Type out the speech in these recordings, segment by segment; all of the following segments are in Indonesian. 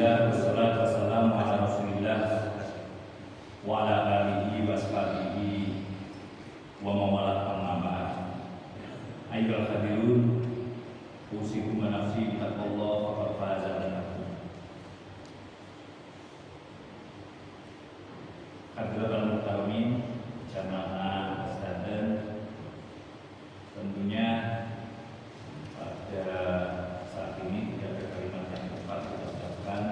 Alhamdulillah wassalatu wassalamu ala Rasulillah wa ala alihi wa sahbihi wa mawala amma ba'd. Ayyuhal hadirun, usikum wa nafsi bittaqwallah faqad faza al-muttaqun. Hadirin muhtamin jamaah sekalian, tentunya pada saat ini tidak ada kalimat yang tepat kita ucapkan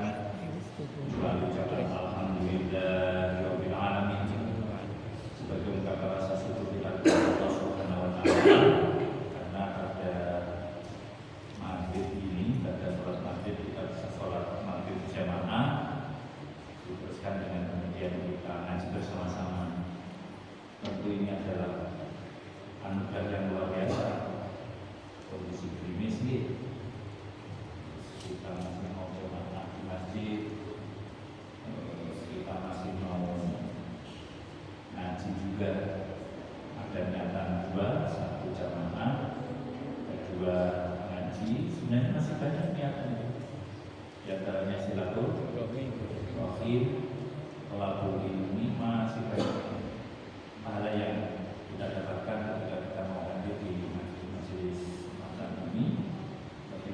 kecuali ucapan alhamdulillahirabbil alamin sebagai ungkapan rasa syukur kita kepada Allah Subhanahu wa taala karena pada maghrib ini, pada sholat maghrib kita bisa sholat maghrib jamaah diteruskan dengan kemudian kita ngaji bersama-sama. Tentu ini adalah anugerah yang luar biasa. Kondisi klinis nih kita masih mau jamaah di masjid, kita masih mau ngaji juga, ada niatan dua, satu jamaah, kedua ngaji. Sebenarnya masih banyak niatannya, di antaranya silaturahim, pelaku ini masih banyak pahala yang kita dapatkan ketika kita mau hadir di majelis semacam ini.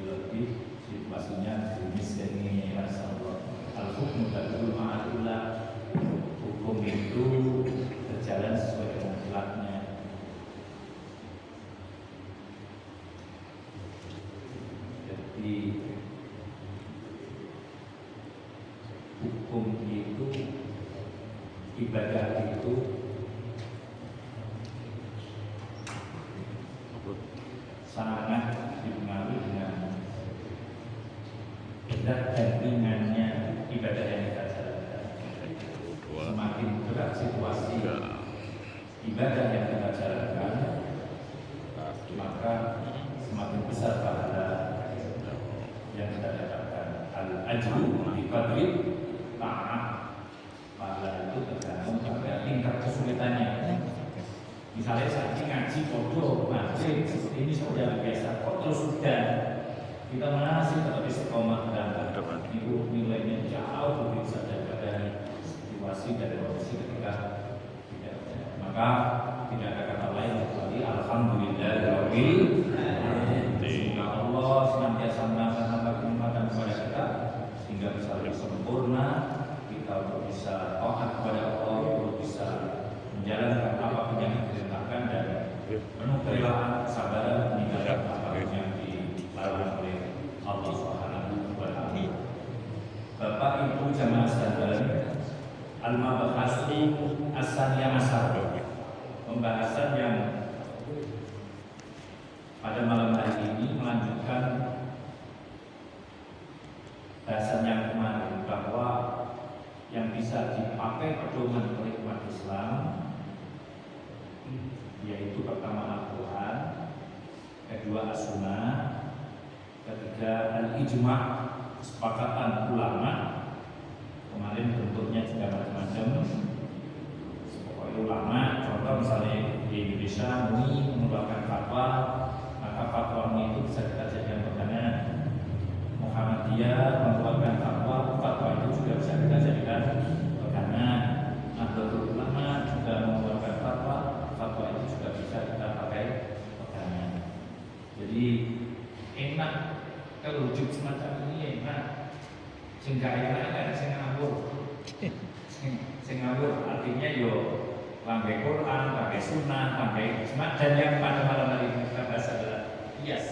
Lebih situasinya klinis ini, masyaallah. Al-hukmu tadullu ma'adullah, hukum itu berjalan sesuai dengan hilafnya. Jadi hukum itu, ibadah itu sangat dipengaruhi dengan berat dan ringannya ibadah yang kita jalankan. Semakin berat situasi ibadah yang kita jalankan, maka semakin besar pahala yang kita dapatkan. Al-ajru bi qadri ta'ah. Pahala itu tergantung pada tingkat kesulitannya. Misalnya saya ngaji bodoh, ngaji seperti ini sudah biasa, kok terus sudah kita masih tetap istiqomah dan itu nilainya jauh lebih besar daripada situasi dan kondisi ketika tidak ada. Maka tidak ada kata lain kecuali alhamdulillahirabbil alamin. Semoga Allah senantiasa menambah kenikmatan kepada kita sehingga bisa lebih sempurna kita untuk bisa taat kepada Allah, untuk bisa menjalankan apapun yang diperintahkan dan penuh kerelaan, kesabaran meninggalkan apapun yang dilarang oleh Allah Subhanahu wa taala. Bapak Ibu jamaah sekalian, al-mabahasu as-saniyah asyar, pembahasan yang pada malam hari ini melanjutkan bahasan yang kemarin, bahwa yang bisa dipakai pedoman oleh umat Islam yaitu pertama Al-Quran, kedua As-Sunnah, ketiga Al-Ijma', kesepakatan ulama. Kemarin bentuknya juga macam-macam. Pokoknya ulama, contoh misalnya di Indonesia MUI mengeluarkan fatwa, maka fatwa MUI itu bisa kita jadikan pegangan. Muhammadiyah mengeluarkan fatwa itu juga bisa kita jadikan pegangan. Nahdlatul Ulama juga mengeluarkan fatwa itu juga bisa kita pakai pegangan. Jadi enak kalau wujud semacam ini, enak. Sehingga enak kan sing ngawur. Sing ngawur artinya yo pakai Quran, pakai Sunnah, pakai Ijma', dan yang pada malam hari ini kita bahas adalah qiyas.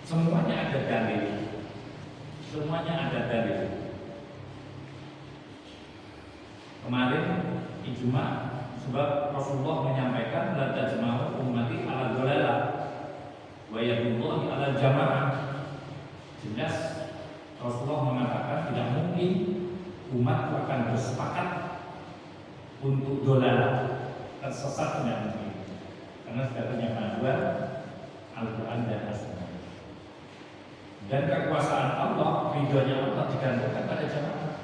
Semuanya ada dalil. Semuanya ada dalil. Kemarin ijma', sebab Rasulullah menyampaikan la tajma'u ummati 'ala dhalalah wa yadullahi 'ala jamaah. Jelas Rasulullah mengatakan tidak mungkin umat akan bersepakat untuk dhalalah, tersesat tidak mungkin. Karena sudah ternyata dua, Al-Quran dan As-Sunnah. Dan kekuasaan Allah, ridhonya Allah digantungkan pada jamaah.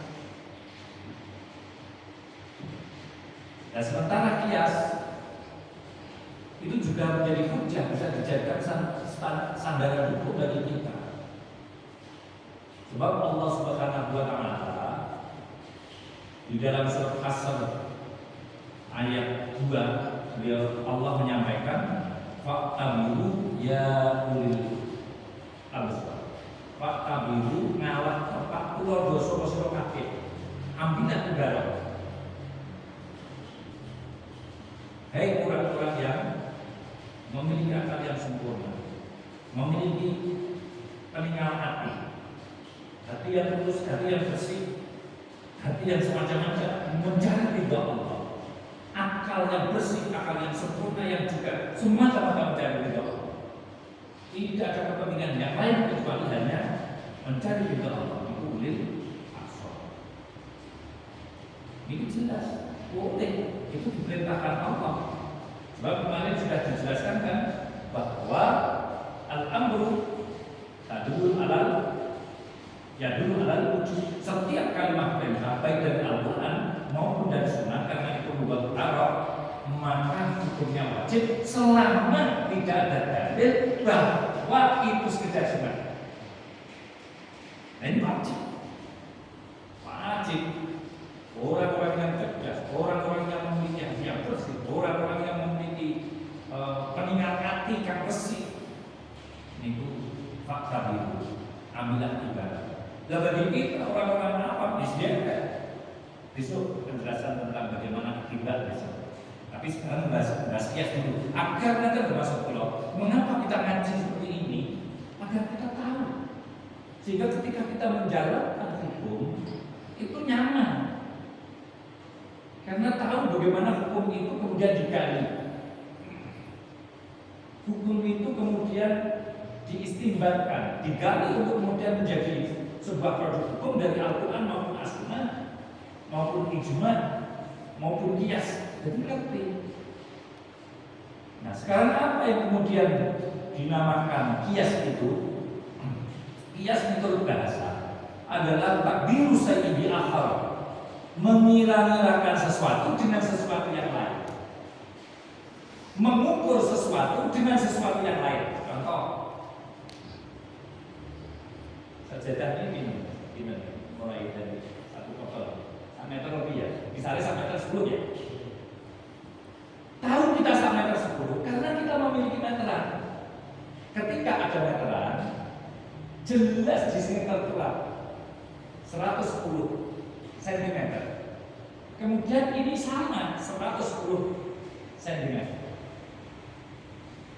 Dan sementara qiyas itu juga menjadi hujah, bisa dijadikan sandaran hukum bagi kita. Sebab Allah Subhanahu wa taala di dalam surat Hasr ayat 2 Allah menyampaikan fa'tabiru ya ulil albab. Fa'tabiru ngalah tempat kula dosa sira kabeh. Ambilah negara. Hai orang-orang yang memiliki akal yang sempurna, memiliki peninggalan hati yang lurus, hati yang bersih, hati yang semacam-macam, mencari ridha Allah. Akal yang bersih, akal yang sempurna yang juga semata-mata mencari ridha Allah. Tidak ada kepentingan yang lain kecuali hanya mencari ridha Allah. Itu ulil albab. Ini jelas, boleh, itu diperintahkan Allah. Sebab kemarin sudah dijelaskan kan bahwa al-amru tadulul alal yadulul alal wujud. Setiap kalimat perintah baik dari Al-Quran maupun dari Sunnah karena itu membuat Arab, maka hukumnya wajib selama tidak ada dalil bahwa itu sekedar sunnah. Nah ini wajib. Orang-orang yang cerdas, orang-orang yang memiliki hati yang bersih, orang-orang yang memiliki peninggalan hati yang bersih, itu fakta itu, ambilah ibadah. Lah bagi kita orang-orang apa? Disediakan besok penjelasan tentang bagaimana ibadah besok. Tapi sekarang bahas kias dulu. Agar nanti termasuk pulau. Mengapa kita ngaji seperti ini? Agar kita tahu. Sehingga ketika kita menjalankan hukum itu nyaman. Karena tahu bagaimana hukum itu kemudian digali. Hukum itu kemudian diistimbatkan, digali untuk kemudian menjadi sebuah produk hukum dari Al-Quran maupun As-Sunnah maupun ijma maupun qiyas. Jadi ngerti. Nah sekarang apa yang kemudian dinamakan qiyas itu? Qiyas menurut bahasa adalah takdiru sayyidi akhar, mengira-ngirakan sesuatu dengan sesuatu yang lain, mengukur sesuatu dengan sesuatu yang lain. Contoh, sajadah ini mulai dari 1 meter lebih ya, misalnya 1 meter 10 ya. Tahu kita 1 meter 10 karena kita memiliki meteran. Ketika ada meteran, jelas di sini tertera 110 cm. Kemudian ini sama 110 cm.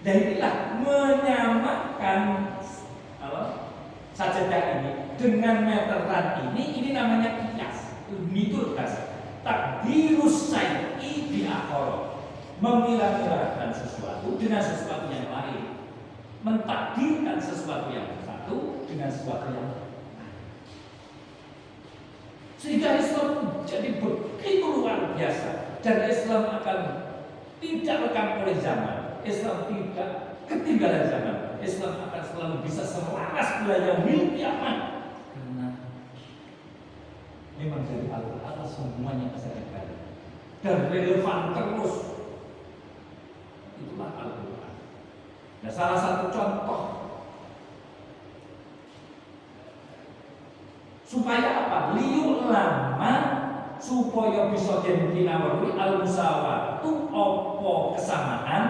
Dan inilah menyamakan sajadah ini dengan meteran ini namanya qiyas. Itu takdirus syai'i bi akhar, mengira-ngirakan sesuatu dengan sesuatu yang lain, mentakdirkan sesuatu yang satu dengan sesuatu yang lain. Sehingga Islam jadi begitu luar biasa, dan Islam akan tidak lekang oleh zaman. Islam tidak ketinggalan zaman. Islam akan selalu bisa selaras belajar yaumil kiamat. Karena memang dari Al-Quran semuanya kesadaran dan relevan terus. Itulah Al-Quran. Nah, salah satu contoh supaya apa? Liulama, supaya bisa jadi kinawari al-musawatu opo kesamaan,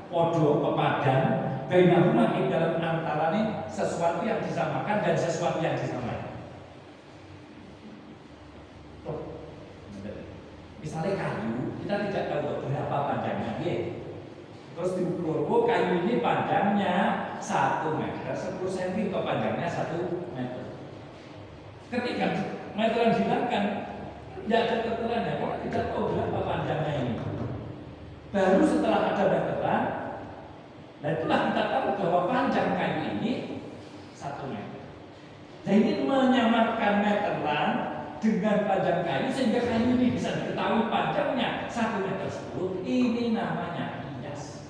podo pepadan, bainahuma ing dalam antarane sesuatu yang disamakan dan sesuatu yang disamakan. Misalnya kayu, kita tidak tahu berapa panjangnya, ya. Terus diukur, kayu ini panjangnya 1 meter, 10 cm, atau panjangnya 1 meter. Ketika meteran dihilangkan, tidak ada keterangannya, karena tidak tahu berapa panjangnya ini. Baru setelah ada meteran, nah itulah kita tahu bahwa panjang kayu ini 1 meter. Dan ini menyamakan meteran dengan panjang kayu sehingga kayu ini bisa diketahui panjangnya 1 meter 10. Ini namanya qiyas.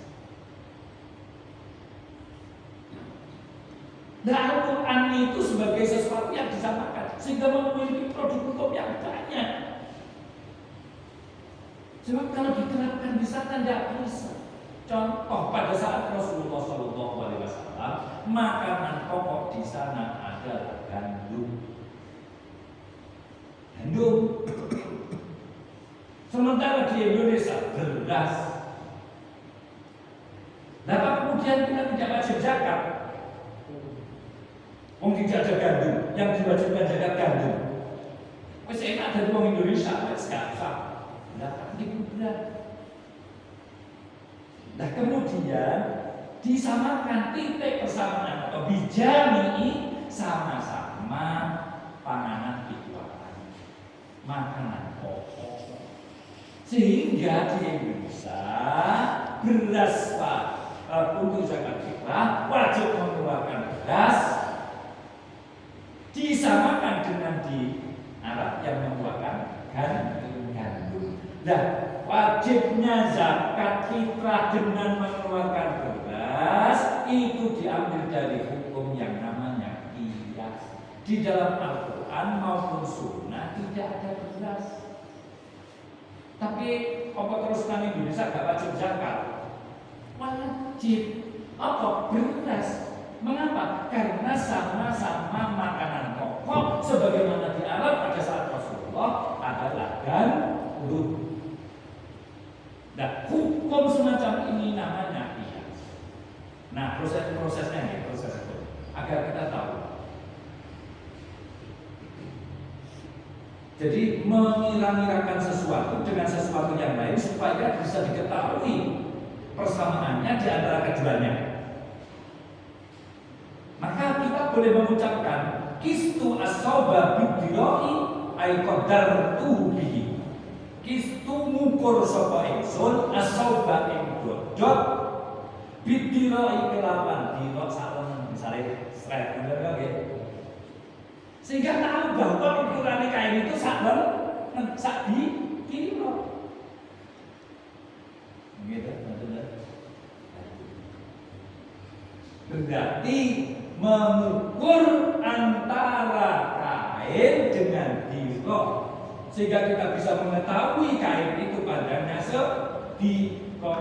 Nah, Al-Quran itu sebagai sesuatu yang disamakan sehingga memiliki produk hukum yang banyak. Sebab kalau diterapkan di sana tidak bisa. Contoh pada saat Rasulullah SAW makanan pokok di sana ada adalah gandum. Gandum. Sementara di Indonesia beras. Kenapa kemudian kita tidak wajib zakat? Tidak ada gandum, yang diwajibkan zakat gandum. Wes enak dari orang Indonesia, wes gak usah. Nah, ini berat. Nah, kemudian disamakan titik persamaan atau bijami'i sama-sama panganan dikuatkan, makanan pokok. Sehingga di Indonesia beras Pak untuk zakat fitrah wajib mengeluarkan beras, disamakan dengan di Arab yang mengeluarkan gandum. Nah, wajibnya zakat fitrah dengan mengeluarkan beras itu diambil dari hukum yang namanya qiyas. Di dalam Al-Quran maupun Sunnah tidak ada beras. Tapi apa teruskan Indonesia gak wajib zakat? Wajib. Apa? Beras. Mengapa? Karena sama-sama makanan pokok sebagaimana di Arab pada saat Rasulullah adalah gandum. Nah, hukum semacam ini namanya qiyas. Nah, prosesnya ini, proses itu agar kita tahu. Jadi mengira-ngirakan sesuatu dengan sesuatu yang lain supaya bisa diketahui persamaannya di antara keduanya. Maka kita boleh mengucapkan kistu as-sawba bid-dirai ay qadartuhu bihi. Kistu ngukur sapa ingsun as-sawba ing dodot bid-dirai kelawan dira salon misale sret bener kan nggih. Sehingga tahu bahwa ukuran kain itu sak di kilo. Gitu, betul. Berarti mengukur antara kain dengan diro, sehingga kita bisa mengetahui kain itu panjangnya sediko,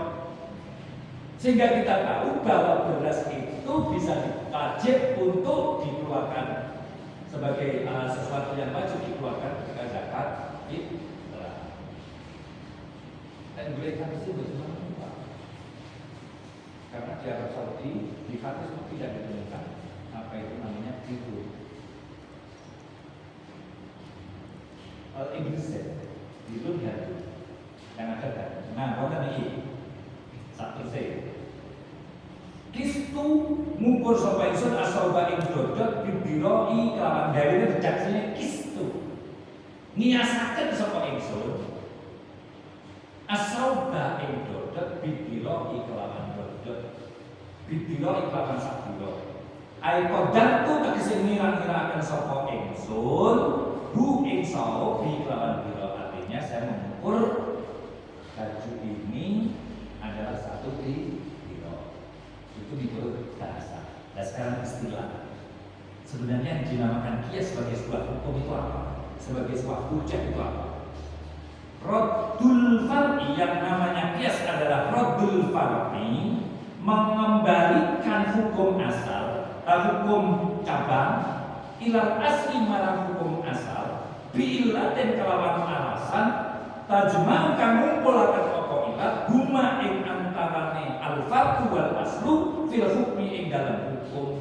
sehingga kita tahu bahwa beras itu bisa wajib untuk dikeluarkan sebagai sesuatu yang wajib dikeluarkan ketika zakat fitrah. Dan boleh hadis itu bersama karena di Arab Saudi di hadis itu tidak ditemukan apa itu namanya itu Inggris itu dia yang ada kan. Nah, konten ini satu C. Kistu ngukur sapa ingsun asauba ing dodot bibiroi kelawan gawene redaksine kistu. Niasaken sapa ingsun asauba ing dodot bibiroi kelawan dodot. Bibiroi kelawan sabiro. Ai qadar tu tegese ngira-ngiraken sapa ingsun hu ing sawo bi kelawan biro. Artinya saya mengukur baju ini adalah satu di itu menurut bahasa. Dan sekarang istilah. Sebenarnya yang dinamakan qiyas sebagai sebuah hukum itu apa? Sebagai sebuah hujjah itu apa? Raddul far'i, yang namanya qiyas adalah raddul far'i, mengembalikan hukum asal, hukum cabang ilal asli marang hukum asal bi'illatin kelawan alasan tajma'u kang ngumpulaken apa ilat huma ing antarane al-fardu wal aslu fil hukmi ing dalam hukum.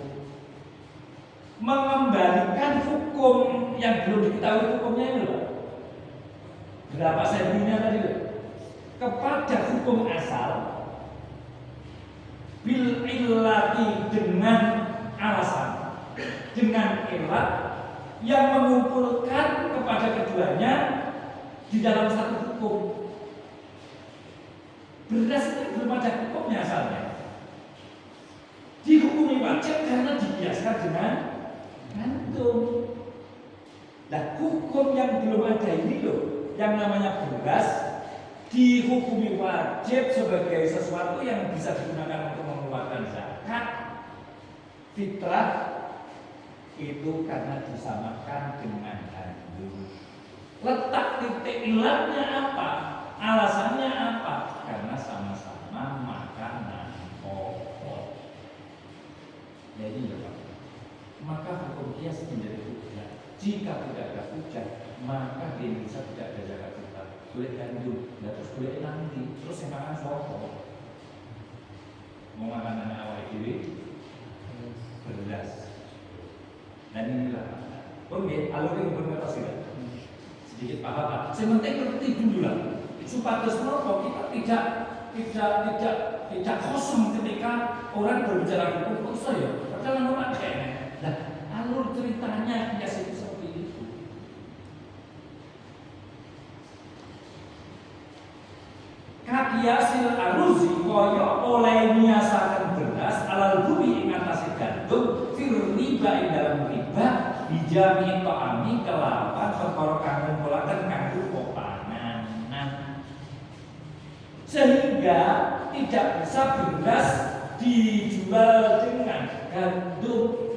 Mengembalikan hukum yang belum diketahui hukumnya itu loh. Berapa sentinya tadi loh? Kepada hukum asal bil illati dengan alasan, dengan ilat yang mengumpulkan kepada keduanya di dalam satu hukum. Beras itu belum ada hukumnya asalnya. Dihukumi wajib karena dibiasakan dengan gandum. Nah, hukum yang belum ada ini loh, yang namanya beras dihukumi wajib sebagai sesuatu yang bisa digunakan untuk mengeluarkan zakat fitrah itu karena disamakan dengan gandum. Letak titik ilatnya apa? Alasannya apa? Karena sama-sama makanan pokok. Jadi ya Pak, maka hukum kias menjadi hujah. Jika tidak ada hujah, maka di Indonesia tidak ada zakat fitrah. Boleh gandum, terus boleh nanti, terus yang makan sopo. Mau makan anak awal diri beras. Dan inilah oke, alurnya berkata sedikit paham. Sementing ngerti dulu lah. Supados menapa kita tidak kosong ketika orang berbicara hukum. Kok saya? Padahal normal kayaknya. Nah, alur ceritanya kias itu seperti itu. Kakiasil aruzi koyo oleh miasakan beras alal bumi ing atase gandum fir riba ing dalam riba bijami ta'ami kelawan perkara kang ngumpulaken kanggo panganan. Sehingga tidak bisa beras dijual dengan gandum.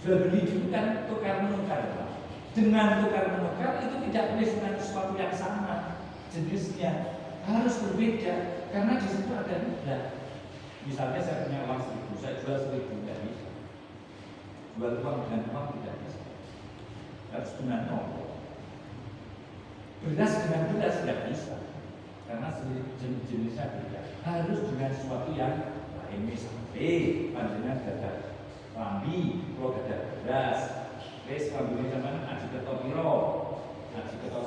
Jual beli juga kan tukar menukar. Dengan tukar menukar itu tidak boleh dengan sesuatu yang sama jenisnya, harus berbeda karena di situ ada riba. Misalnya saya punya uang 1.000, saya jual 1.000, tidak bisa. Jual uang dengan uang tidak bisa. Harus dengan nol. Beras dengan beras tidak bisa karena jenis-jenisnya beda. Harus dengan sesuatu yang lain. Misalnya panjenengan gada lambi, kalau gada beras. Wes kambune sampean aji keto piro? Aji keto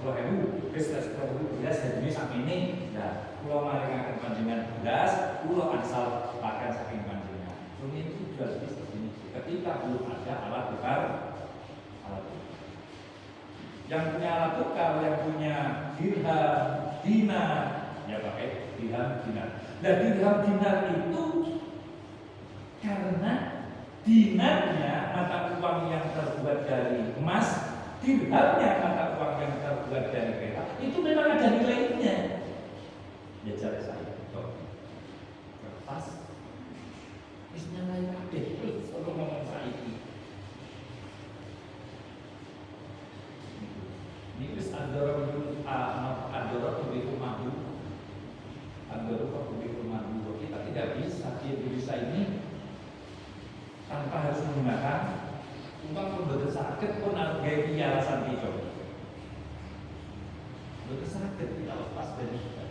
10.000. Wes 10.000 beras hargane sakmene. Nah, kula maringaken panjenengan beras, kula asal pakan saking panjenengan. Ini itu jual beli seperti ini. Ketika belum ada alat tukar, yang punya alat tukar, yang punya dirham, dinar, ya pakai dirham, dinar. Dan dirham, dinar itu karena dinarnya mata uang yang terbuat dari emas, dirhamnya mata uang yang terbuat dari perak, itu memang ada nilainya. Ya cara saya, kertas, isinya lain kabeh, terus kalau ngomong saya ini wis adoro begitu madu, kita tidak bisa di Indonesia ini tanpa harus menggunakan uang pembetul sakit pun harus gaya alasan hijau. Betul sakit tidak lepas dari kita.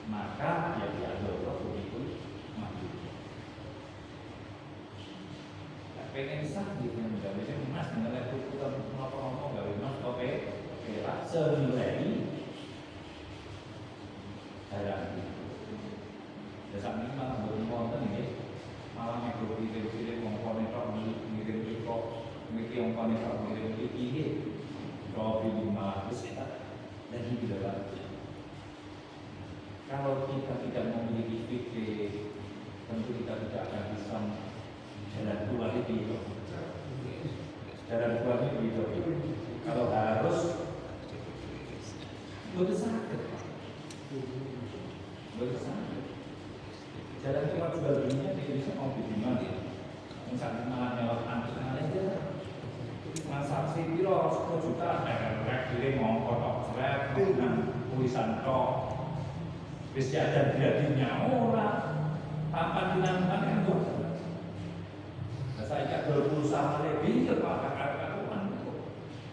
Maka ya diadoro begitu madu. Pengen sakit yang gawe emas dengan itu kita ngomong gawe emas oke lah senilai barang itu. Ya sampe malah boten wonten nggih. Malah nek pilih-pilih mongkone tok ngirim iko miki mongkone tok ngirim iki nggih. Kalau pilih malah wis dan ini tidak. Kalau kita tidak memiliki fikih, tentu kita tidak akan bisa jalan keluar itu. Jalan keluar itu. Kalau harus betul sakit. Betul sakit. Jalan keluar jual belinya di Indonesia mau di mana? Misalnya malah lewat antik aja. Transaksi piro 10 juta, rek diri ngongkot tok srek dengan tulisan tok. Wis ada gradinya ora. Tanpa dinamakan kan kok. Saya jual pulsa lebih ke kakak-kakak.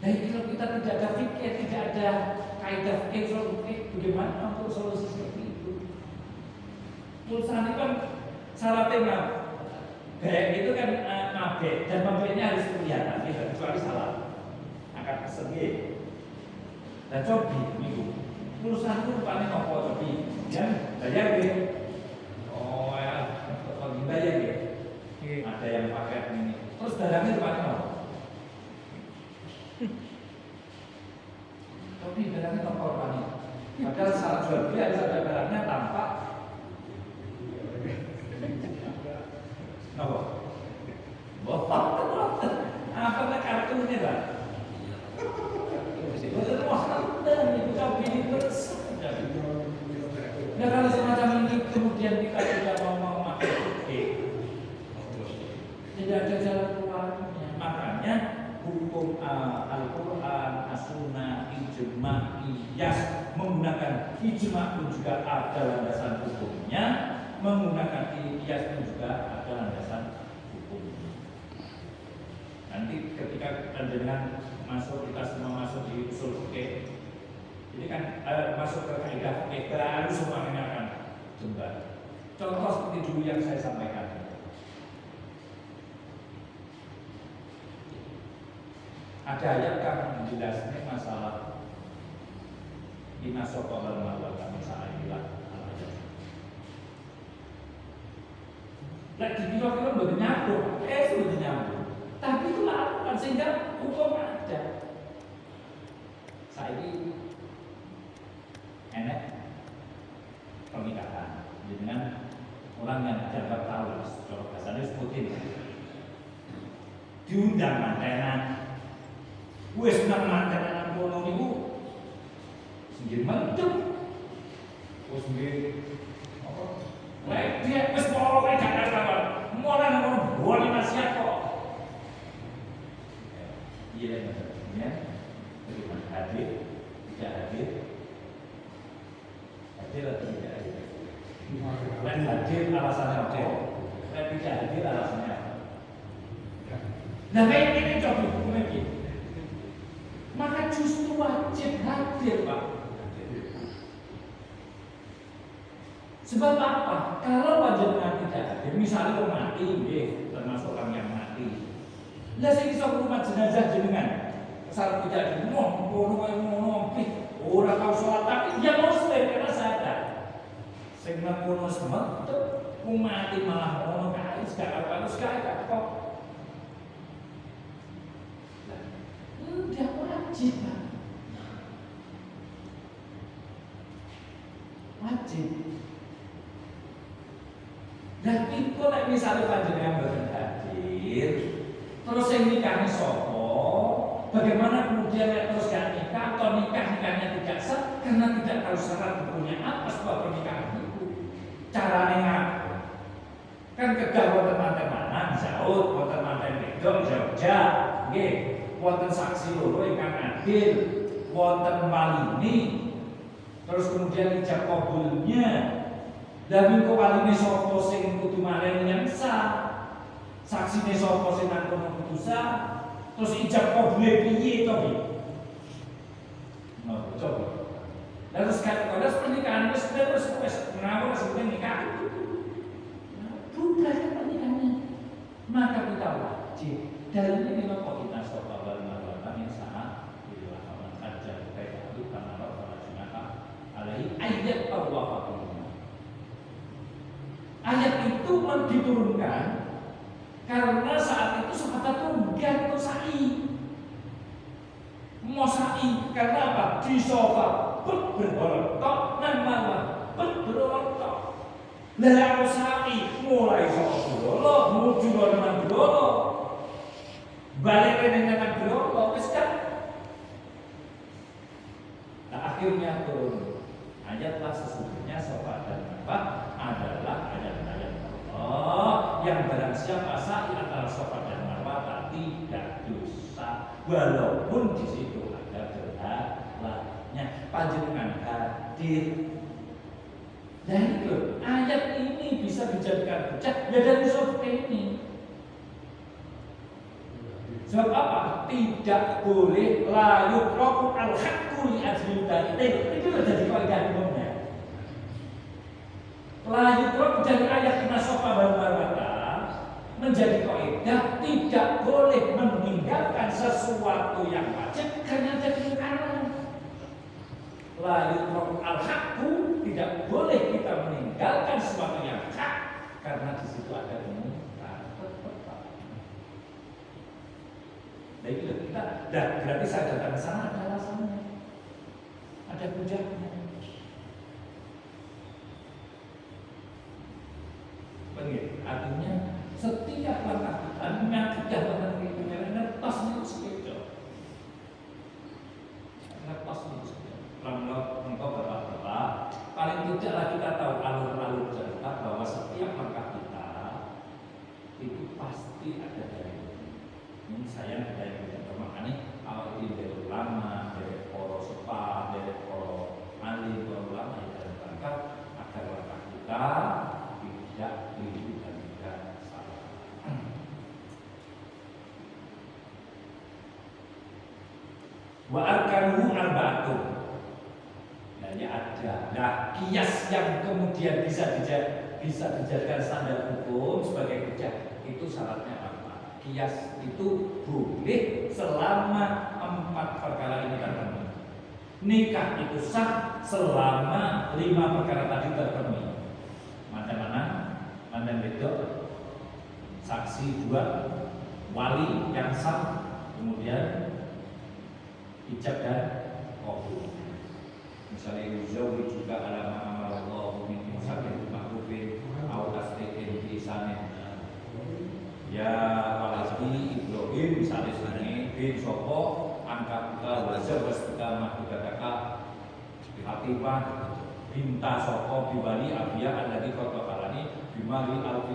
Nah, kalau kita tidak ada fikir, tidak ada kaidah fikir, bagaimana untuk solusi seperti itu? Pulsa ini kan syaratnya baik itu kan mabek dan mabeknya harus kelihatan, tidak kecuali salah. Akan kesengit. Dan cobi minggu. Pulsa itu rupanya nopo cobi, ya bayar deh. Oh ya, kalau bayar deh. Ada yang pakai ini. Terus barangnya rupanya apa? Tapi barangnya apa rupanya? Padahal saat jual beli ada barangnya tampak. Apa? Botak. Apa kartunya lah? Betul wah itu cobi terus. Nah kalau semacam ini kemudian kita tidak mau memakai tidak ada jalan keluarnya. Makanya hukum Al-Quran, As-Sunnah, Ijma, Qiyas menggunakan ijma pun juga ada landasan hukumnya. menggunakan kias pun juga ada landasan hukum. Nanti ketika panjenengan masuk, kita semua masuk di usul fikih, ini kan masuk ke kaidah fikih, baru semua ini akan jembat. Contoh seperti dulu yang saya sampaikan. Ada ayat yang menjelaskan masalah Inna sopa wal marwah kami sa'ilah al-ayat. Lagi kira-kira betul nyambung, betul nyambung. Tapi itu lakukan sehingga hukum ada. Saya ini enak pernikahan dengan orang yang dianggap tahu, kalau bahasanya sebutin diundang mantenan. Wes nang mantenan kono niku sing mendem. Wes nggih apa? Lek dia wes pokoke gak kawan. Moran ngono boleh nasihat kok. Iya ya. Bagaimana hadir, tidak hadir? Hadir atau tidak hadir? Lek hadir alasannya apa? Lek tidak hadir alasannya apa? Nah kayak ini coba hukumnya gitu. Maka justru wajib hadir, Pak. Sebab apa? Kalau panjenengan tidak hadir, misalnya orang mati, termasuk orang yang mati. Lah sing iso ngrumat jenazah jenengan. Asal tidak hadir, ngono ora tau salat tapi dia muslim karena sadar. Sing ngono semetu mati malah ngono kae gak apa-apa kok. Udah wajib, Pak. Wajib. Dan itu nek misalnya panjenengan boten hadir, terus yang nikahnya sopo, bagaimana kemudian terus gak nikah atau nikahnya tidak sah karena tidak tahu syarat hukumnya apa sebuah pernikahan itu. Caranya ngaku. Kan kedah wonten manten-manten zaud, wonten manten wedok jogja, nggih. Wonten saksi loro ingkang adil, wonten walini, terus kemudian ijab kabulnya. Dan kok waline sapa sing kudu mareni yang sah, saksine sapa sing nang kono kudu sah, terus ijab kabule piye to piye? Nah, coba. Lalu sekarang pernikahan wis ngawur sebetulnya nikah. Bukan pernikahannya. Maka kita wajib. Dalilnya memang kok kita soal marwatan yang sangat dilakukan ajar kayak itu karena Allah Subhanahu alaihi ayat Allah. Ayat itu diturunkan karena saat itu sahabat tunggal untuk sa'i. Mau sa'i karena apa? Di sofa berholok nan marwah berholok. Lalu sa'i mulai soal berholok menuju dengan berholok. Balik ke dengan berolok, kan? Nah akhirnya turun ayatlah sesungguhnya sofa dan marwah adalah ayat-ayat Allah yang barang siapa sa'i antara sofa dan marwah tidak dosa, walaupun di situ ada berhalanya. Panjenengan hadir. Nah itu ayat ini bisa dijadikan hujah ya dari sofa ini. Sebab apa? Tidak boleh la yutraku al-haqqu li ajlil batil. Itu sudah jadi kaidah umumnya. La yutraku dari ayat Inna sofa wal marwah menjadi kaidah tidak boleh meninggalkan sesuatu yang wajib karena jadi karena. La yutraku al-haqqu tidak boleh kita meninggalkan sesuatu yang hak karena di situ ada umum. Nah itu kita, berarti saya datang ke sana ada alasannya, ada hujahnya. Begitu, artinya setiap langkah kita menyakitkan dengan itu, ngepas itu sekejap, ngepas itu sekejap. Kalau engkau bapak-bapak, paling tidaklah kita tahu alur-alur cerita bahwa setiap langkah kita itu pasti ada dari. Ini saya tidak yang makanya awal ini dari ulama, dari poro sepa, dari poro alim, poro ulama yang dalam rangka agar langkah kita itu Arkanuhu arba'atun. Nah, ini ada. Nah, kias yang kemudian bisa dijadikan standar hukum sebagai hujjah itu syaratnya apa? Kias itu boleh selama 4 perkara ini terpenuhi. Nikah itu sah selama 5 perkara tadi terpenuhi. Mantan bedok, saksi 2, wali yang sah, kemudian ijab dan qabul. Misalnya zawi juga alama amarallahu min musakin makrufin au tasdiqin lisanin. Ya waladi Ibrahim misalnya sini bin soko angka buka wajah wasbuka mahbudataka bihatifah binta soko biwali abiyah alladhi kotokalani bimali alfi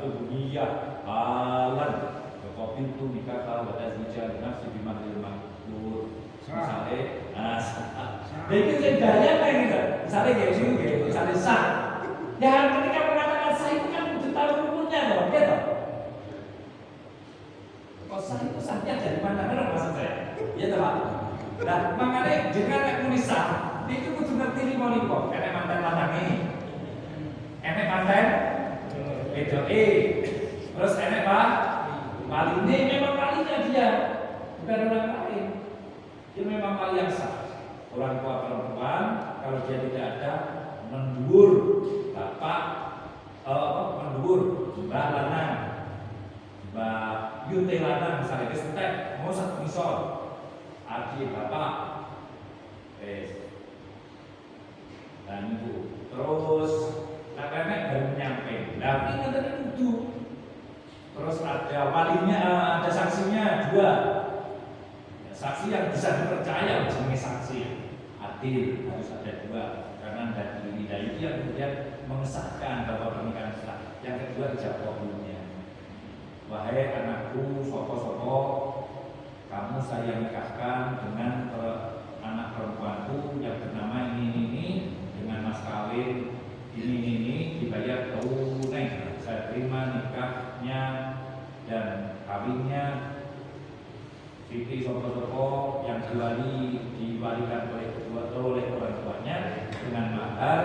buniyah alan Kopin tu nikah wa tazwijah nafsi bimahil mahdur. Misalnya jadi itu daya kan gitu. Misalnya kayak gini, misalnya sah. Ya ketika mengatakan sah itu kan udah tahu rukunnya dong, gitu. Kalau sah itu sahnya dari mana? Kan maksud saya. Ya teman. Nah, makanya jika nak muni sah, itu kudu ngerti lima. Enek mantan ini. Enek mantan itu terus enek pak wali ini memang walinya dia, bukan orang lain. Dia memang wali yang sah. Orang tua perempuan kalau dia tidak ada mendur bapak mendur mbak lanang mbak yute lanang misalnya kesetek mau satu misal adik bapak dan ibu terus nenek baru nyampe tapi nanti itu terus ada walinya ada saksinya 2 saksi yang bisa dipercaya jenis saksi adil harus ada 2 kanan dan kiri. Dan itu yang kemudian mengesahkan bahwa pernikahan sah. Yang kedua dijawab kabulnya. Wahai anakku, soko kamu saya nikahkan dengan anak perempuanku yang bernama ini dengan mas kawin ini dibayar tunai. Saya terima nikahnya dan kawinnya. Siti soko yang diwalikan oleh orang tuanya dengan mahar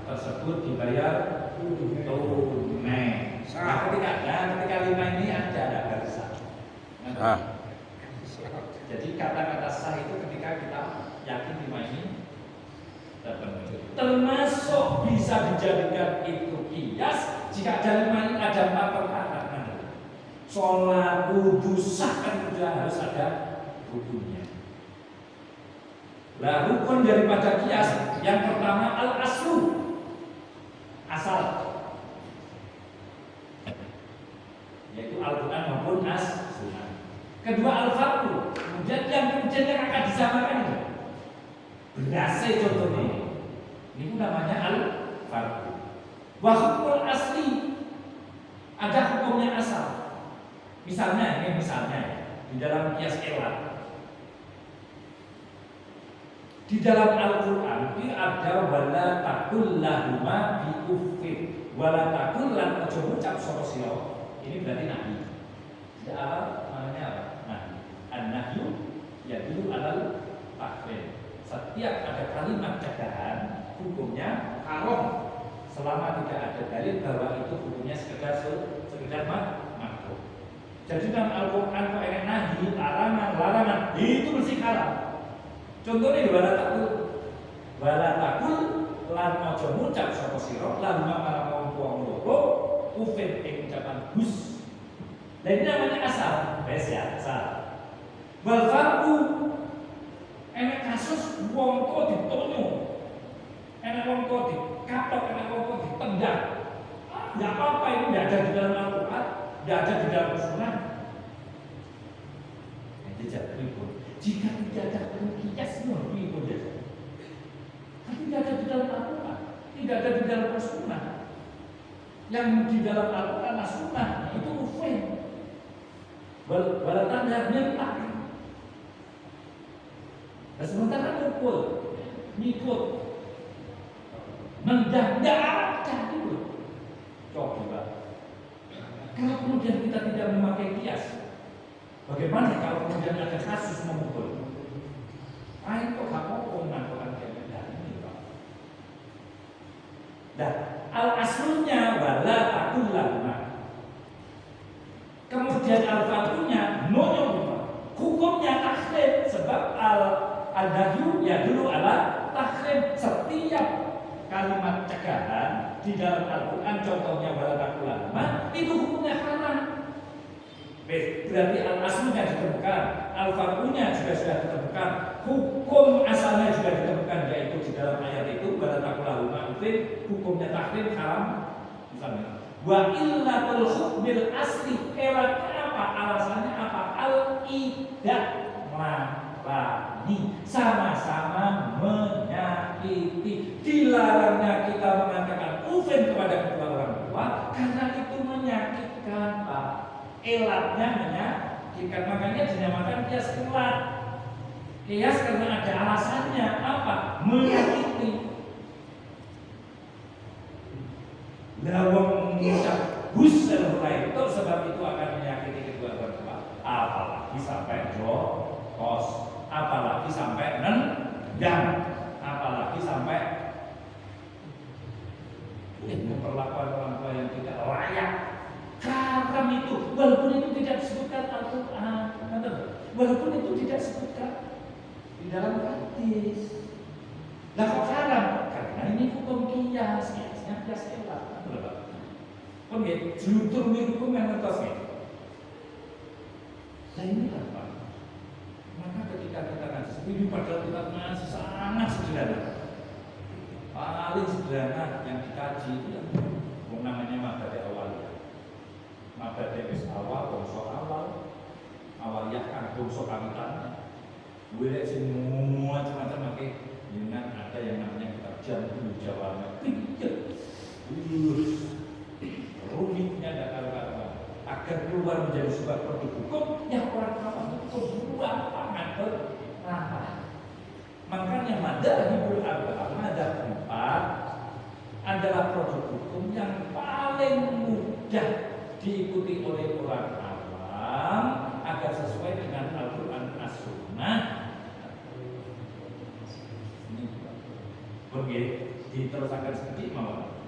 tersebut dibayar tunai. Nah, ketika 5 ini ada sah. Jadi kata-kata sah itu ketika kita yakin 5 ini terpenuhi. Termasuk bisa dijadikan itu kias jika ada 5 ini ada 4 perkara. Sholat wudu sah kan sudah harus ada rukunnya. Lah rukun daripada kias yang pertama al-aslu, asal, yaitu Al-Quran maupun as-sunnah. Kedua al-fardu, kemudian yang akan disamakan itu berase contohnya ini namanya al-fardu. Wa hukmul asli, ada hukumnya asal. Misalnya di dalam kias elat di dalam Al-Quran itu ada wala takul lahuma bi uffin wala takul lan ojo ngucap sapa sira. Ini berarti nahi. Tidak apa maknanya apa? Nahi. An-nahyu yadullu alal tahrim. Setiap ada kalimat cegah hukumnya haram selama tidak ada dalil bahwa itu hukumnya sekedar makruh. Jadi dalam Al-Quran kok enak nahi, larangan itu mesti haram. Contohnya wala takul lan ojo ngucap sapa sira lan marang wong loro ufin ing ucapan gus. Dan ini namanya asal, asal. Wal fardu enak kasus wong kok ditonyo. Enak wong kok dikatok, enak wong kok ditendang. Enggak apa-apa, ini enggak ada di dalam Al-Quran. Tidak ada di dalam sunnah. Jika tidak ada kias ribut ya. Tapi tidak ada di dalam Al-Quran, tidak ada di dalam sunnah. Yang di dalam Al-Quran sunnah itu ufin. Balatan nyertak. Dan sementara ngikut, mendadak ada itu. Coba. Kalau kemudian kita tidak memakai kias, bagaimana kalau kemudian ada kasus memukul? Ayo kok gak apa-apa melakukan kebenaran ini Pak. Dan al-aslunya wala takul lama. Kemudian al-fatunya noyo hukumnya takhrim sebab al-nahyu ya dulu ala takhrim. Setiap kalimat cegahan di dalam Al-Quran contohnya wala takul lama itu hukumnya haram. Berarti al-aslunya ditemukan, al-fatunya juga sudah ditemukan, hukum asalnya juga ditemukan, yaitu di dalam ayat itu wala takul lama itu hukumnya takhrim haram. Misalnya wa illatul hukmil asli, elatnya apa? Alasannya apa? Al-idah marani, sama-sama menyakiti. Dilarangnya kita mengatakan ufin kepada kedua orang tua karena itu menyakitkan Pak. Elatnya menyakitkan, makanya dinamakan kias elat. Kias karena ada alasannya apa? Menyakiti. Lawang mengucap husnul itu sebab itu akan menyakiti kedua orang tua. Apalagi sampai jotos, apalagi sampai nendang, apalagi sampai memperlakukan orang tua yang tidak layak. Haram itu, walaupun itu tidak disebutkan Al-Quran, walaupun itu tidak disebutkan di dalam hadis. Lah kok haram? Karena ini hukum kias, kiasnya kias elat. Pun ya, jutur hukum yang ngertos ya. Nah ini apa? Maka ketika kita ngaji ini padahal kita masih sangat sederhana. Paling sederhana yang dikaji itu yang namanya mabade awal ya. Mabade wis awal, bangsa awal ya kan bangsa kawitan. Gue lihat semua macam-macam dengan ada yang namanya kitab Jamhul Jawami. Rumitnya ada kata-kata agar keluar menjadi sebuah produk hukum yang orang awam itu buang pangan berapa. Makanya madzhabul arba'ah, madzhab 4 adalah produk hukum yang paling mudah diikuti oleh orang awam agar sesuai dengan Al-Quran As-Sunnah. Ini begitu diteruskan seperti mau.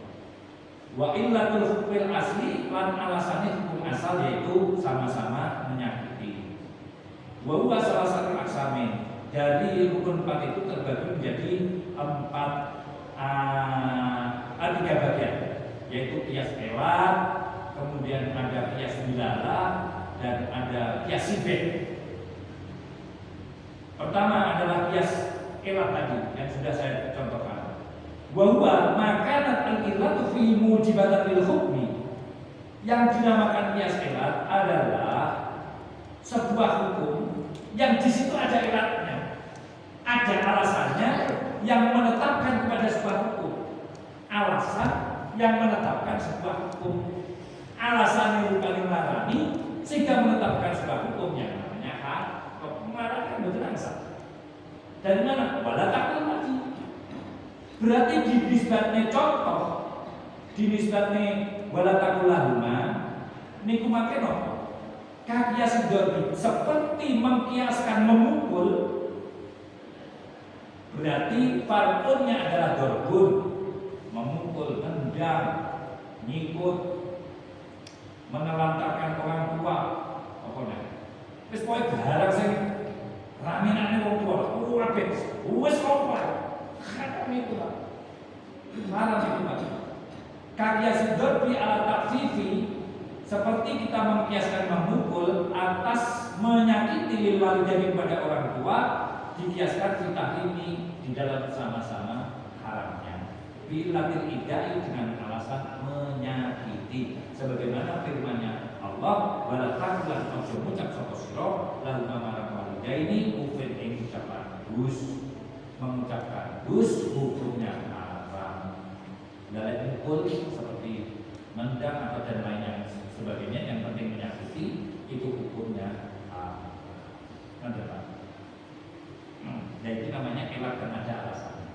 Wa illatul hukmil asli lan alasannya hukum asal yaitu sama-sama menyakiti. Wa huwa salah satu aksamin. Dari rukun 4 itu terbagi menjadi 3 bagian, yaitu kias elat, kemudian ada kias dilalah, dan ada kias sibeh. Pertama adalah kias elat tadi yang sudah saya contohkan. Bahwa makanan al-illatu fi mujibatil hukmi, yang dinamakan kias elat adalah sebuah hukum yang di situ ada elatnya, ada alasannya yang menetapkan kepada sebuah hukum, alasan yang menetapkan sebuah hukum, alasan yang paling marani sehingga menetapkan sebuah hukum yang namanya hak. Marani betul angsa. Dari mana? Wala takul lagi. Berarti di nisbatnya contoh, di nisbatnya wala takulahuma niku make napa? Kakias dorbi seperti mengkiaskan memukul. Berarti farqunnya adalah dorbun, memukul, tendang, nyikut, menelantarkan orang tua, apa namanya? Wis pokoke barang sing raminane wong tua, kabeh wis kompak. Kata itu Pak, marah itu Pak. Karya dorbi ala takfifi, seperti kita mengkiaskan memukul atas menyakiti lil walidaini kepada orang tua, dikiaskan kita ini di dalam sama-sama haramnya. Bilatil idai dengan alasan menyakiti, sebagaimana firman-Nya Allah, wala taqlan ojo ngucap sapa sira lalu marang walidaini ufin ing ucapan dus. Mengucapkan dus hukumnya haram. Dalam mukul seperti mendang atau dan lainnya sebagainya yang penting menyakiti itu hukumnya haram. Dan itu namanya elak dan ada alasan.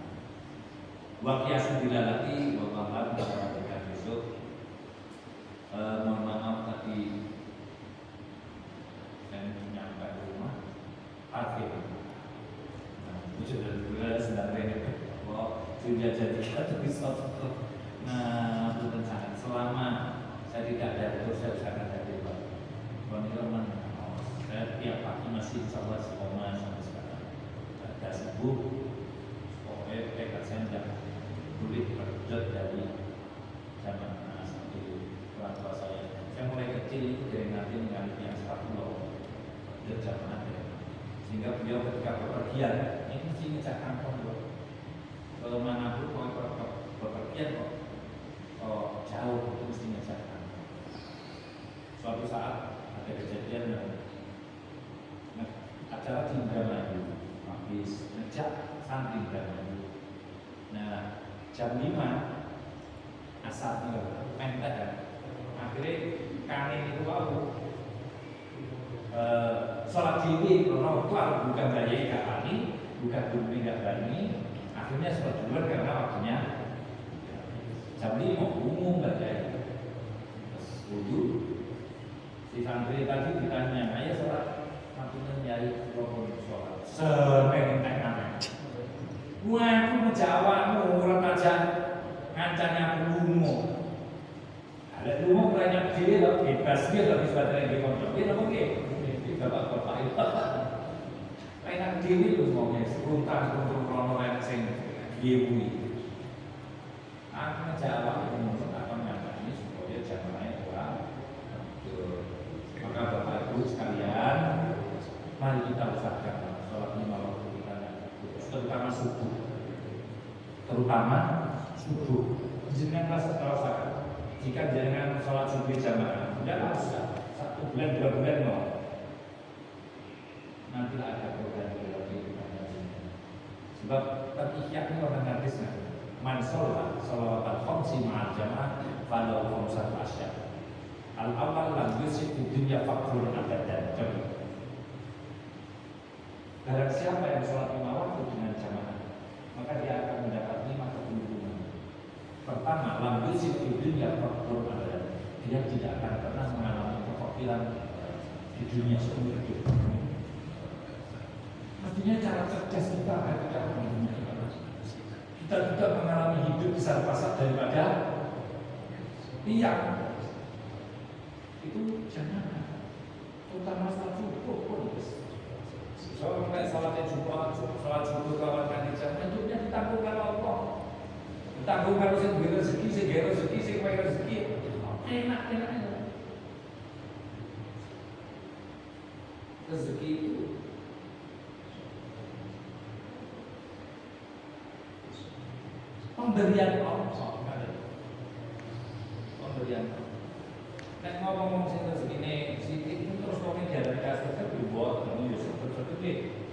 Waqiyasun dilalati wa qalam dan besok. Mohon maaf tadi saya nyampe di rumah. Akhir. satu episode. Nah, bukan sangat. Selama saya tidak ada itu saya usahakan dari Pak. Teman-teman, saya tiap pagi masih insya Allah istiqomah sampai sekarang. Tidak sembuh. Pokoknya tekad saya tidak boleh berbuat dari zaman sampai orang tua saya. Saya mulai kecil itu dari nanti mengalami yang 40 berjamaah ya. Sehingga beliau ketika bepergian ini mesti ngecek kantong loh. Kalau manapun kalau bepergian kok jauh itu mesti ngecek kantong. Suatu saat ada kejadian acara di Indramayu habis ngejak santri Indramayu. Nah jam 5 asar mentah akhirnya kanin itu aku sholat diri karena waktu bukan gaya gak bani, bukan dulu gak bani. Akhirnya sholat duluan karena waktunya jam 5 umum gak gaya. Wudhu, si santri tadi ditanya, ayah sholat maksudnya nyari walaupun sholat sementek-mentek. Wah, aku menjawabmu orang aja ngancanya aku lumur. Ada lumur banyak dia lah, bebas dia lah bisa dari dia kontrol. Dia tak mungkin. Bapak-bapak itu enak diri lu ngomongnya sebentar untuk kronologi sing diwi. Aku menjawab menurut apa nyata ini supaya jangan orang. Maka bapak ibu sekalian, mari kita usahakan sholat 5 waktu kita, terutama subuh. Jangan rasa rasakan. Jika jangan sholat subuh jamaah, tidak usah 1 bulan 2 bulan mau. Nanti ada program lagi. Sebab terihya ini orang hadis man sholat sholawatan khamsi ma'al jamaah falau khamsat asyar. Al-awwal lam yusib di dunya fakrun abadan. Barang siapa yang sholat 5 waktu dengan jamaah, maka dia akan mendapat 5 keuntungan. Pertama, lam yusib di dunya fakrun abadan. Dia tidak akan pernah mengalami kefakiran di dunia seumur hidup. Artinya cara cerdas kita tidak kita juga mengalami hidup besar pasak daripada tiang. Itu jangan, terutama salat subuh pun. Soal kayak salat subuh kawan kan hidupnya ditanggung oleh Allah. Ditanggung kalau sing rezeki, enak. Rezeki itu pemberian Allah. Pemberian Allah. Nek ngomong sing rezekine sithik terus kok diarani kasar dibuat kamu ya seperti itu.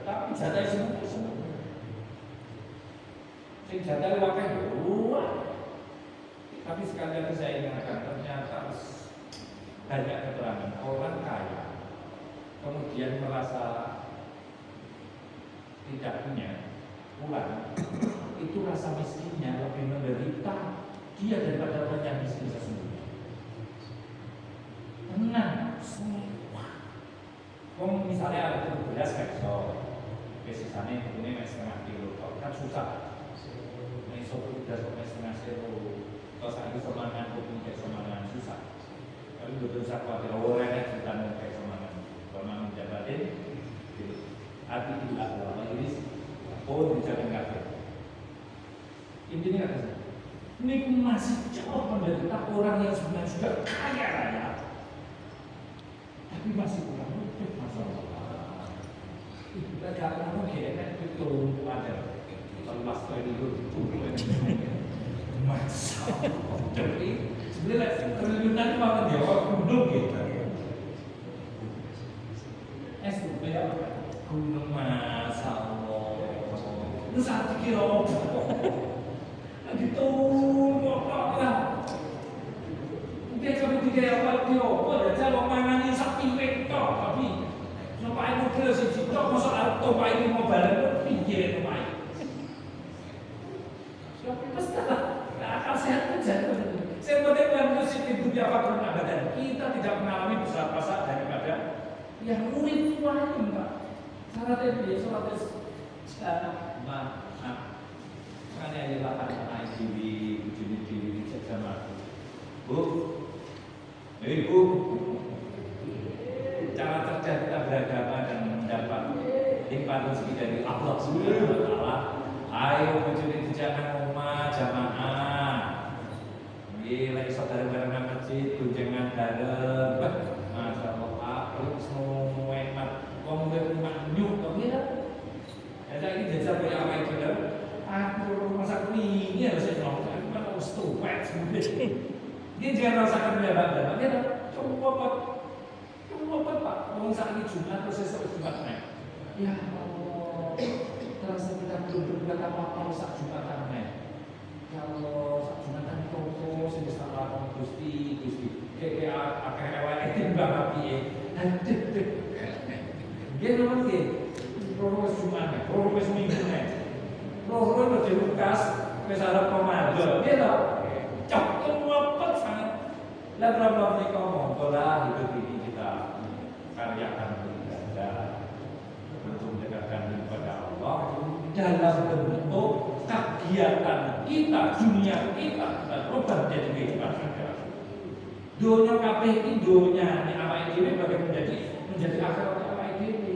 Tapi jatah semua. Sing jatah wakil dua. Tapi sekali lagi saya ingatkan ternyata banyak keterangan orang kaya kemudian merasa tidak punya uang, itu rasa miskinnya lebih menderita dia daripada orang yang miskin sesungguhnya. Tenang, semua. Kalau misalnya ada beras kayak so, sisanya ini setengah kilo, kan susah. Ini sopir beras setengah kilo, kalau saya itu semangat, kopi kayak semangat susah. Tapi betul saya khawatir orang yang kita kayak semangat, kalau mau menjabatin, hati tidak ada ini. Oh, dijaga kafir. Intinya apa? Ini masih jauh menderita orang yang sebenarnya sudah kaya raya, tapi masih kurang hidup masalah. Kita jangan mungkin itu untuk ada. Kalau master itu masalah. Jadi sebenarnya triliunan malah dia orang gunung gitu. SUP gunung masalah. Itu saat dikira gitu lah. Mungkin kami dikira apa ya kalau mangani sapi rektor tapi supaya mobil siji tok mosok arep tumpah iki mobilan pinggir tumpah. Mesti akal sehat aja. Saya penting manusia di dunia fakir abadan. Kita tidak mengalami besar pasak daripada yang murid lain, Pak. Syaratnya dia sholat rezeki dari Allah Subhanahu wa taala. Ayo bojone dijangan omah jamaah. Nggih, lek iso bareng-bareng masjid, gunjengan bareng. Masyaallah, semua enak. Wong urip manyuk kok ya. Ya saiki jajal koyo awake dhewe. Aku masak ini harus ngomong, aku kan harus tuwek sebenarnya. Dia jangan rasakan beda-beda. Dia coba Pak. Orang saat ini Jumat terus esok Jumat naik. Ya Allah, terasa kita belum berbuat apa-apa saat Jumatan naik. Ya Allah, saat Jumatan toko sing salah Gusti. Kayak akeh ewek timbang apiye. Dia nomor ke. Proses Jumat, proses Minggu naik. Roh di Lukas, wis arep komando. Piye to? Cok ngopet sangat. Lah berapa mereka monggo lah hidup ini kita karyakan beribadah untuk mendekatkan diri kepada Allah dalam bentuk kegiatan kita, dunia kita dan rubah menjadi kehidupan akhirat. Dunia kabeh iki dunia nek awake dhewe bagaimana menjadi akhirat awake dhewe.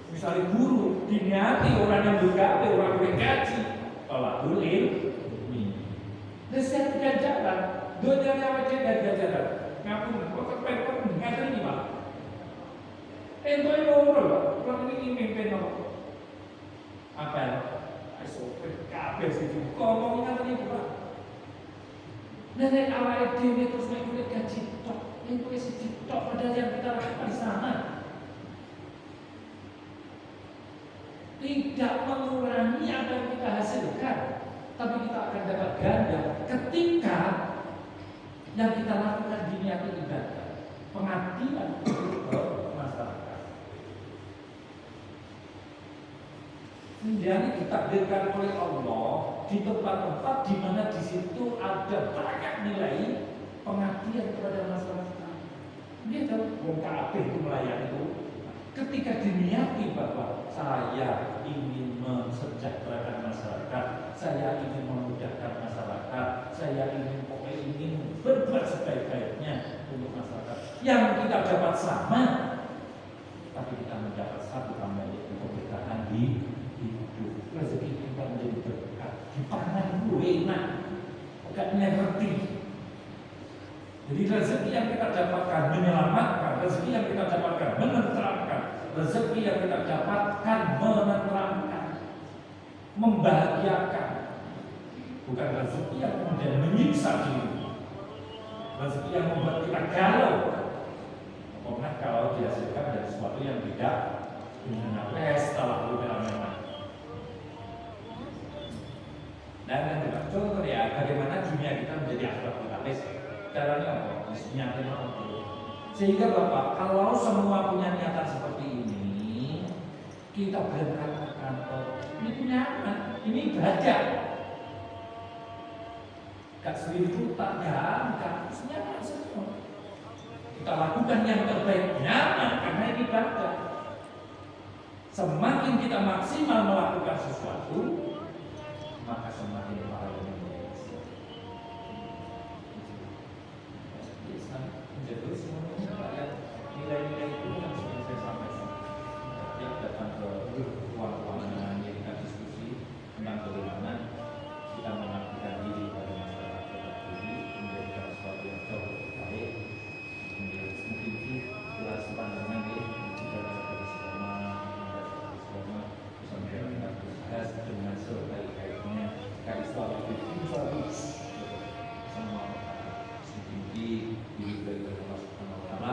Misalnya guru diniati orang yang bergawe, orang yang gaji, tolak ulil, dan saya tidak jalan, dunia yang wajib dan jalan. Ngapun, kok kepengen ngatur ini pak? Itu yang ngobrol, orang ini mimpin apa? Apa? Ayo, kabel sih, ngomong ngatur ini pak. Nenek awal dia terus mengikuti gaji tok, itu isi tok padahal yang kita lakukan di sana. Tidak mengurangi apa yang kita hasilkan, tapi kita akan dapat ganda ketika yang kita lakukan di niat ibadah, pengabdian untuk masyarakat. Menjadi ditakdirkan oleh Allah di tempat-tempat di mana di situ ada banyak nilai pengabdian kepada masyarakat. Gitu, wong kabeh itu melayani itu. Ketika diniati bahwa saya ingin mensejahterakan masyarakat, saya ingin memudahkan masyarakat, saya ingin berbuat sebaik-baiknya untuk masyarakat. Yang kita dapat sama, tapi kita mendapat satu tambah yaitu keberkahan di hidup. Rezeki kita menjadi berkah, dipangan enak, gak ngerti. Jadi rezeki yang kita dapatkan menyelamatkan, rezeki yang kita dapatkan menenteramkan, rezeki yang kita dapatkan menenteramkan, membahagiakan, bukan rezeki yang kemudian menyiksa diri, rezeki yang membuat kita galau. Pernah kalau dihasilkan dari sesuatu yang tidak dengan pesta lalu memang. Dan contoh ya, bagaimana dunia kita menjadi akhirat kita. Caranya apa? Niatnya untuk. Sehingga Bapak, kalau semua punya niatan seperti ini, kita berangkat ke kantor, ini nyaman, ini ibadah. Gak serius tak gampang, nyaman semua. Kita lakukan yang terbaik, nyaman karena ini ibadah. Semakin kita maksimal melakukan sesuatu, maka semakin pahala. Jadi semuanya rakyat nilai-nilai itu yang sudah saya sampaikan. Yang datang ke ruang-ruangan yang kita diskusi tentang bagaimana kita mengabdikan diri pada masyarakat ini menjadikan sesuatu yang jauh lebih baik. Kemudian mungkin jelas pandangan kita bisa bersama, bisa menjalankan tugas dengan sebaik-baiknya. Kaisul semua tinggi dari Allah Subhanahu wa taala.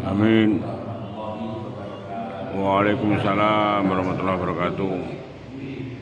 Amin. Waalaikumsalam warahmatullahi wabarakatuh.